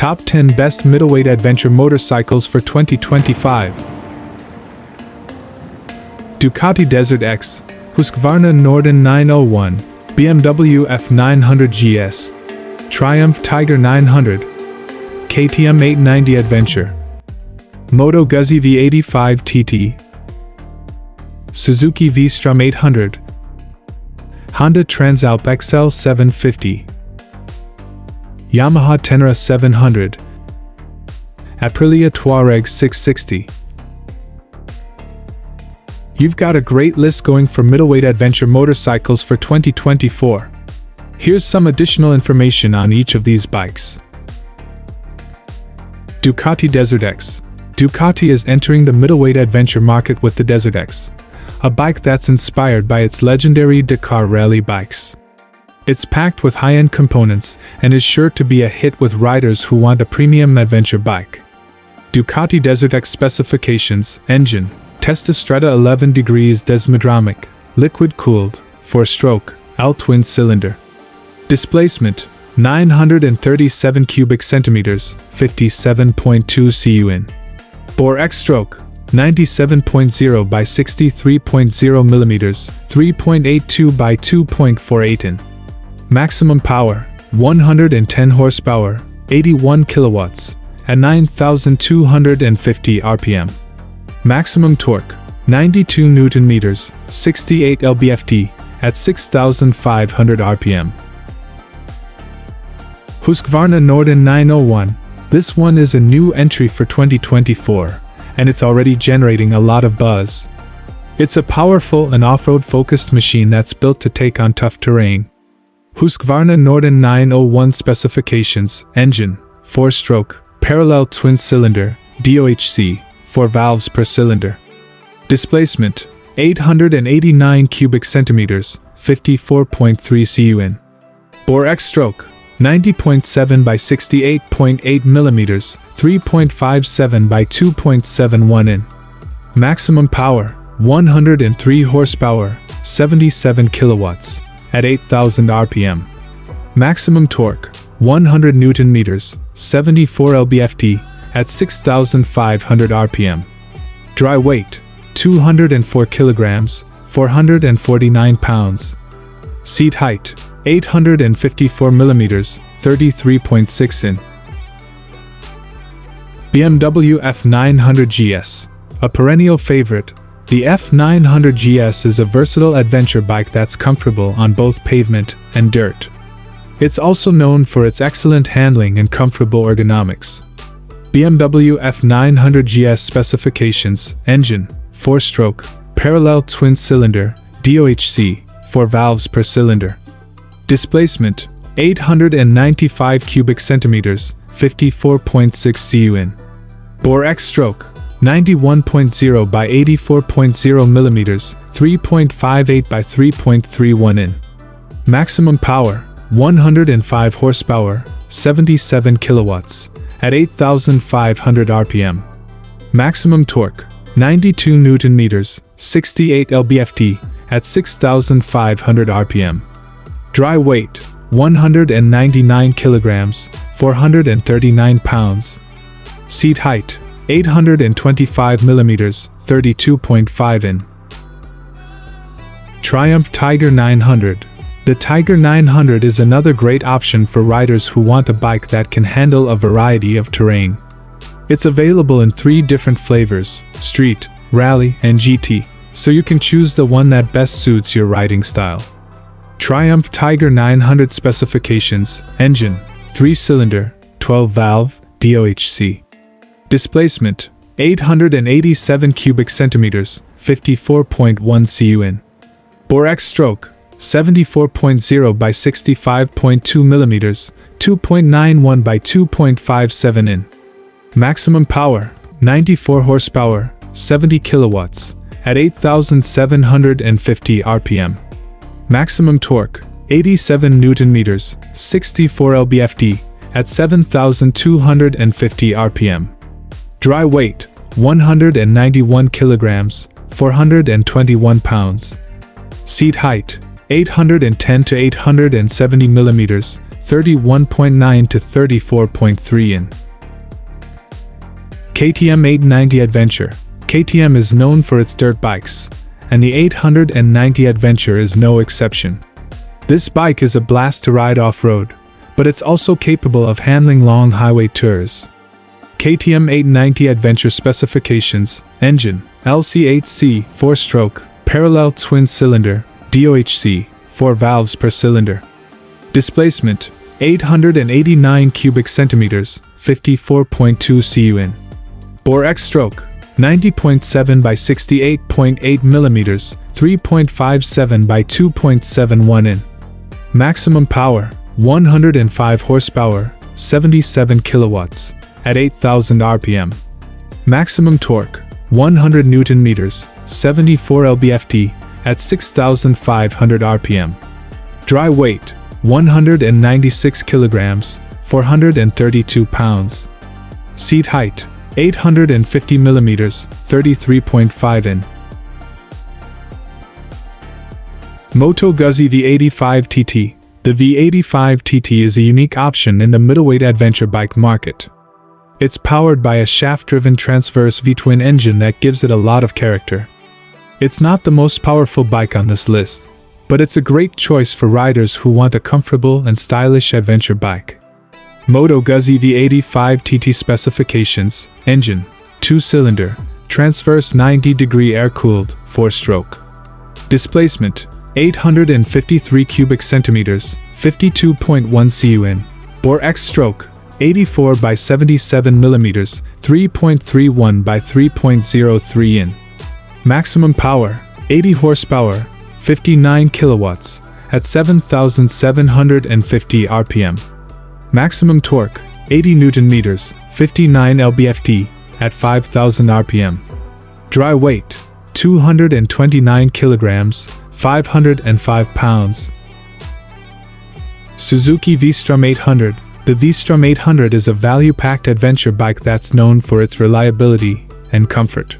Top 10 Best Middleweight Adventure Motorcycles for 2025. Ducati Desert X, Husqvarna Nordan 901, BMW F900 GS, Triumph Tiger 900, KTM 890 Adventure, Moto Guzzi V85 TT, Suzuki V-STROM 800, Honda Transalp XL 750, Yamaha Tena 700, Aprilia Terag 660. You've got a great list going for middleweight adventure motorcycles for 2024. Here's some additional information on each of these bikes. Ducati Desert X. Ducati is entering the middleweight adventure market with the Desert X, a bike that's inspired by its legendary Dakar rally bikes. It's packed with high-end components and is sure to be a hit with riders who want a premium adventure bike. Ducati Desert X specifications: engine, Testastretta 11 degrees Desmodromic, liquid-cooled, 4-stroke, L twin-cylinder. Displacement: 937 cubic centimeters, 57.2 cun. Bore X-stroke: 97.0 by 63.0 millimeters, 3.82 by 2.48 in. Maximum power: 110 horsepower, 81 kilowatts, at 9,250 RPM. Maximum torque: 92 Newton meters, 68 lb-ft, at 6,500 RPM. Husqvarna Nordan 901. This one is a new entry for 2024, and it's already generating a lot of buzz. It's a powerful and off-road focused machine that's built to take on tough terrain. Husqvarna Nordan 901 specifications: engine, 4-stroke, parallel twin-cylinder, DOHC, 4 valves per cylinder. Displacement: 889 cubic centimeters, 54.3 cun. Bore X-stroke: 90.7 by 68.8 millimeters, 3.57 by 2.71 in. Maximum power: 103 horsepower, 77 kilowatts, at 8,000 RPM. Maximum torque: 100 Newton meters, 74 lb-ft, at 6,500 RPM. Dry weight: 204 kilograms, 449 pounds. Seat height: 854 millimeters, 33.6 in. BMW F900 GS. A perennial favorite, the F900 GS is a versatile adventure bike that's comfortable on both pavement and dirt. It's also known for its excellent handling and comfortable ergonomics. BMW F900 GS specifications: engine, 4-stroke, parallel twin-cylinder, DOHC, 4 valves per cylinder. Displacement: 895 cubic centimeters, 54.6 cun. Bore X-stroke: 91.0 by 84.0 millimeters, 3.58 by 3.31 in. Maximum power: 105 horsepower, 77 kilowatts, at 8,500 RPM. Maximum torque: 92 Newton meters, 68 lb-ft, at 6,500 RPM. Dry weight: 199 kilograms, 439 pounds. Seat height: 825 millimeters, 32.5 in. Triumph Tiger 900. The Tiger 900 is another great option for riders who want a bike that can handle a variety of terrain. It's available in 3 different flavors: street, rally, and GT, so you can choose the one that best suits your riding style. Triumph Tiger 900 specifications: engine, 3-cylinder, 12-valve, DOHC. Displacement: 887 cubic centimeters, 54.1 cun. Bore X-stroke: 74.0 by 65.2 millimeters, 2.91 by 2.57 in. Maximum power: 94 horsepower, 70 kilowatts, at 8,750 RPM. Maximum torque: 87 Newton meters, 64 lb-ft, at 7,250 RPM. Dry weight: 191 kilograms, 421 pounds. Seat height: 810 to 870 millimeters, 31.9 to 34.3 in. KTM 890 Adventure. KTM is known for its dirt bikes, and the 890 Adventure is no exception. This bike is a blast to ride off-road, but it's also capable of handling long highway tours. KTM 890 Adventure specifications: engine, LC8C, 4-stroke, parallel twin-cylinder, DOHC, 4 valves per cylinder. Displacement, 889 cubic centimeters, 54.2 cu in. Bore X-stroke, 90.7 by 68.8 millimeters, 3.57 by 2.71 in. Maximum power, 105 horsepower, 77 kilowatts, at 8,000 RPM. Maximum torque, 100 Newton meters, 74 lb-ft, at 6,500 RPM. Dry weight, 196 kilograms, 432 pounds. Seat height, 850 millimeters, 33.5 in. Moto Guzzi V85 TT. The V85 TT is a unique option in the middleweight adventure bike market. It's powered by a shaft-driven transverse V-twin engine that gives it a lot of character. It's not the most powerful bike on this list, but it's a great choice for riders who want a comfortable and stylish adventure bike. Moto Guzzi V85 TT specifications: engine, 2-cylinder, transverse 90-degree air-cooled, 4-stroke. Displacement, 853 cubic centimeters, 52.1 cu in. Bore X-stroke, 84 by 77 millimeters, 3.31 by 3.03 in. Maximum power, 80 horsepower, 59 kilowatts, at 7,750 RPM. Maximum torque, 80 Newton meters, 59 lb-ft, at 5,000 RPM. Dry weight, 229 kilograms, 505 pounds. Suzuki V-STROM 800. The V-STROM 800 is a value-packed adventure bike that's known for its reliability and comfort.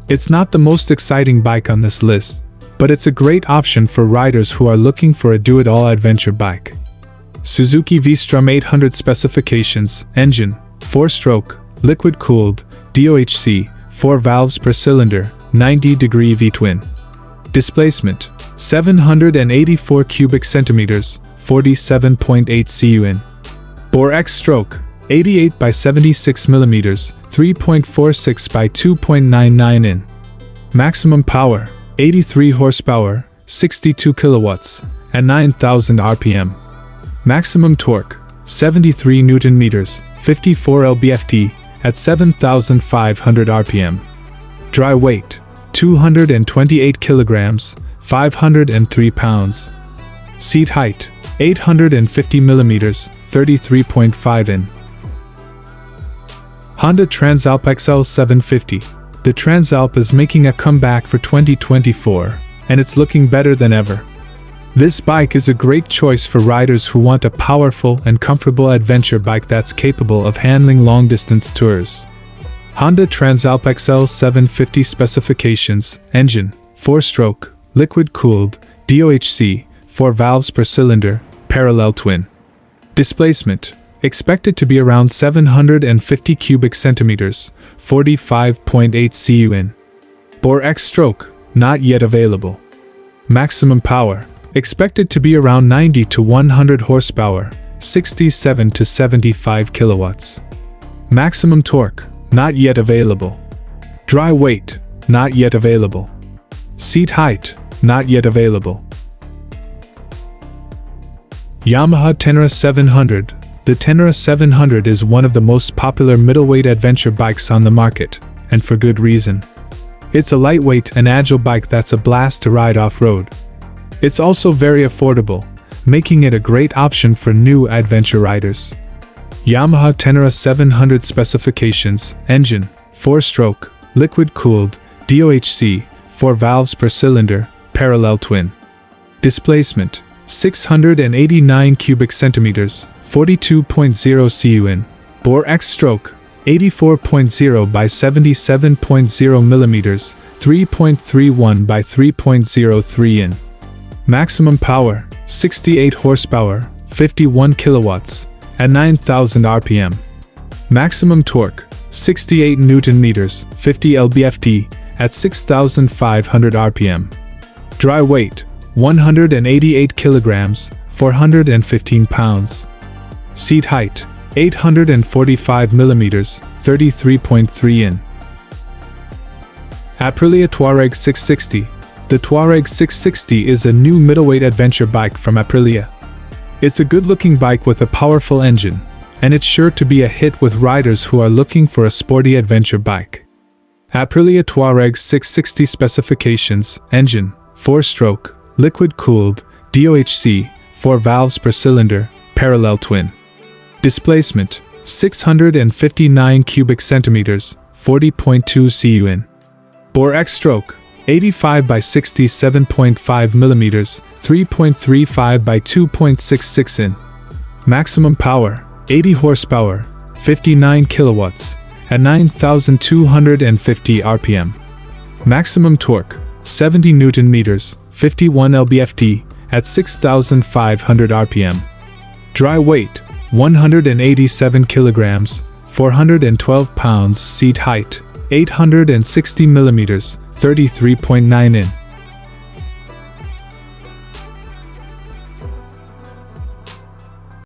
It's not the most exciting bike on this list, but it's a great option for riders who are looking for a do-it-all adventure bike. Suzuki V-STROM 800 specifications: engine, 4-stroke, liquid-cooled, DOHC, 4 valves per cylinder, 90-degree V-twin. Displacement, 784 cubic centimeters, 47.8 cu in. Bore X-stroke, 88 by 76 millimeters, 3.46 by 2.99 in. Maximum power, 83 horsepower, 62 kilowatts, at 9,000 RPM. Maximum torque, 73 Newton meters, 54 lb-ft, at 7,500 RPM. Dry weight, 228 kilograms, 503 pounds. Seat height, 850 millimeters, 33.5 in. Honda Transalp XL 750. The Transalp is making a comeback for 2024, and it's looking better than ever. This bike is a great choice for riders who want a powerful and comfortable adventure bike that's capable of handling long-distance tours. Honda Transalp XL 750 specifications: engine, 4-stroke, liquid-cooled, DOHC, 4 valves per cylinder, parallel twin. Displacement, expected to be around 750 cubic centimeters, 45.8 cu in. Bore X-stroke, not yet available. Maximum power, expected to be around 90 to 100 horsepower, 67 to 75 kilowatts. Maximum torque, not yet available. Dry weight, not yet available. Seat height, not yet available. Yamaha Tena 700. The Tena 700 is one of the most popular middleweight adventure bikes on the market, and for good reason. It's a lightweight and agile bike that's a blast to ride off-road. It's also very affordable, making it a great option for new adventure riders. Yamaha Tena 700 specifications: engine, 4-stroke, liquid-cooled, DOHC, 4 valves per cylinder, parallel twin. Displacement, 689 cubic centimeters, 42.0 cu in. Bore X-stroke, 84.0 by 77.0 millimeters, 3.31 by 3.03 in. Maximum power, 68 horsepower, 51 kilowatts, at 9,000 RPM. Maximum torque, 68 Newton meters, 50 lb-ft, at 6,500 RPM. Dry weight, 188 kilograms, 415 pounds. Seat height, 845 millimeters, 33.3 in. Aprilia Tuareg 660. The Tuareg 660 is a new middleweight adventure bike from Aprilia. It's a good-looking bike with a powerful engine, and it's sure to be a hit with riders who are looking for a sporty adventure bike. Aprilia Tuareg 660 specifications: engine, 4-stroke, liquid-cooled, DOHC, 4 valves per cylinder, parallel twin. Displacement, 659 cubic centimeters, 40.2 cu in. Bore X-stroke, 85 by 67.5 millimeters, 3.35 by 2.66 in. Maximum power, 80 horsepower, 59 kilowatts, at 9,250 RPM. Maximum torque, 70 Newton meters, 51 lb-ft, at 6,500 RPM. Dry weight, 187 kilograms, 412 pounds. Seat height, 860 millimeters, 33.9 in.